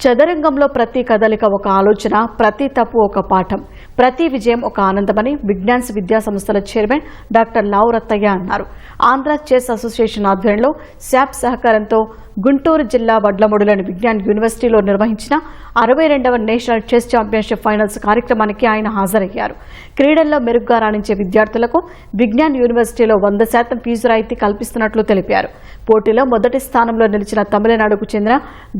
చదరంగంలో ప్రతి కదలిక ఒక ఆలోచన, ప్రతి తప్పు ఒక పాఠం, ప్రతి విజయం ఒక ఆనందమని విజ్ఞాన్స్ విద్యా సంస్థల చైర్మన్ డాక్టర్ లావు రత్తయ్య అన్నారు. ఆంధ్ర చెస్ అసోసియేషన్ ఆధ్వర్యంలో శాప్ సహకారంతో గుంటూరు జిల్లా వడ్లమూడిలోని విజ్ఞాన్ యూనివర్సిటీలో నిర్వహించిన 62వ నేషనల్ చెస్ ఛాంపియన్షిప్ ఫైనల్స్ కార్యక్రమానికి ఆయన హాజరయ్యారు. క్రీడల్లో మెరుగ్గా రాణించే విద్యార్థులకు విజ్ఞాన్ యూనివర్సిటీలో 100% ఫీజు రాయితీ కల్పిస్తున్నట్లు తెలిపారు. పోటీలో మొదటి స్థానంలో నిలిచిన తమిళనాడుకు చెందిన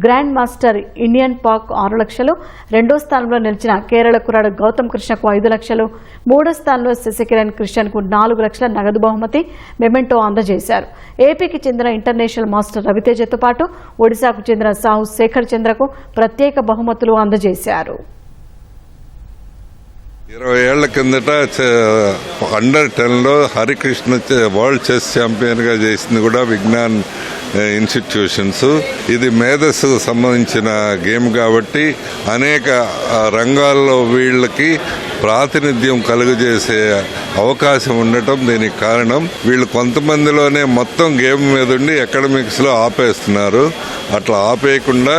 గ్రాండ్ మాస్టర్ ఇండియన్ పాక్ 6 లక్షలు, రెండో స్థానంలో నిలిచిన కేరళ కుర్రాడు గౌతమ్ కృష్ణకు 5 లక్షలు, మూడో స్థానంలో శశికిరణ్ కృష్ణన్కు 4 లక్షల నగదు బహుమతి మెమెంటో అందజేశారు. ఏపీకి చెందిన ఇంటర్నేషనల్ మాస్టర్ రవితేజతో పాటు ఒడిశాకు చెందిన సాహు శేఖర్ చంద్రకు ప్రత్యేక బహుమతులు అందజేశారు. 20 ఏళ్ల కిందట అండర్-10లో హరికృష్ణ వరల్డ్ చెస్ ఛాంపియన్గా చేసింది కూడా విజ్ఞాన్ ఇన్స్టిట్యూషన్స్. ఇది మేధస్సుకు సంబంధించిన గేమ్ కాబట్టి అనేక రంగాల్లో వీళ్ళకి ప్రాతినిధ్యం కలుగజేసే అవకాశం ఉండటం దీనికి కారణం. వీళ్ళు కొంతమందిలోనే మొత్తం గేమ్ మీద ఉండి అకాడమిక్స్లో ఆపేస్తున్నారు. అట్లా ఆపేయకుండా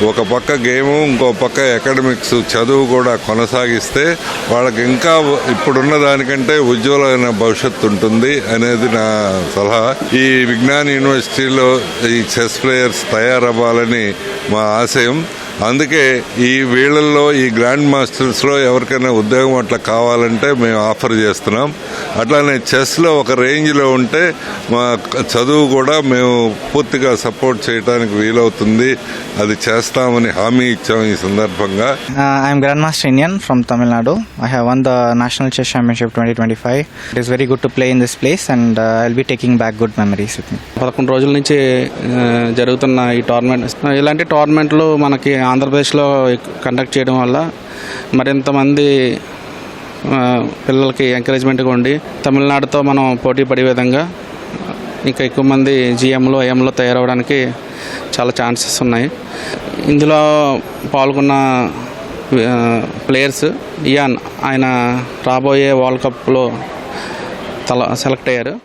ఒక పక్క గేము, ఇంకో పక్క అకాడమిక్స్ చదువు కూడా కొనసాగిస్తే వాళ్ళకి ఇంకా ఇప్పుడున్న దానికంటే ఉజ్వలమైన భవిష్యత్తు ఉంటుంది అనేది నా సలహా. ఈ విజ్ఞాన్ యూనివర్సిటీలో ఈ చెస్ ప్లేయర్స్ తయారవ్వాలని మా ఆశయం. అందుకే ఈ వీళ్ళల్లో ఈ గ్రాండ్ మాస్టర్స్లో ఎవరికైనా ఉద్యోగం అట్లా కావాలంటే మేము ఆఫర్ చేస్తున్నాం. అట్లానే చెస్లో ఒక రేంజ్లో ఉంటే మా చదువు కూడా మేము పూర్తిగా సపోర్ట్ చేయడానికి వీలవుతుంది. అది చేస్తామని హామీ ఇచ్చాం ఈ సందర్భంగా. I'm grandmaster Indian from Tamil Nadu. I have won the national chess championship 2025. It is very good to play in this place and I will be taking back good memories with me. 11 రోజుల నుంచి జరుగుతున్న ఈ tournament, ఇలాంటి టోర్నమెంట్లు మనకి ఆంధ్రప్రదేశ్లో conduct చేయడం వల్ల మరింతమంది పిల్లలకి ఎంకరేజ్మెంట్గా ఉండి తమిళనాడుతో మనం పోటీ పడే విధంగా ఇంకా ఎక్కువ మంది జిఎంలో ఐఎంలో తయారవడానికి చాలా ఛాన్సెస్ ఉన్నాయి. ఇందులో పాల్గొన్న ప్లేయర్స్ ఇయాన్ ఆయన రాబోయే వరల్డ్ కప్లో సెలెక్ట్ అయ్యారు.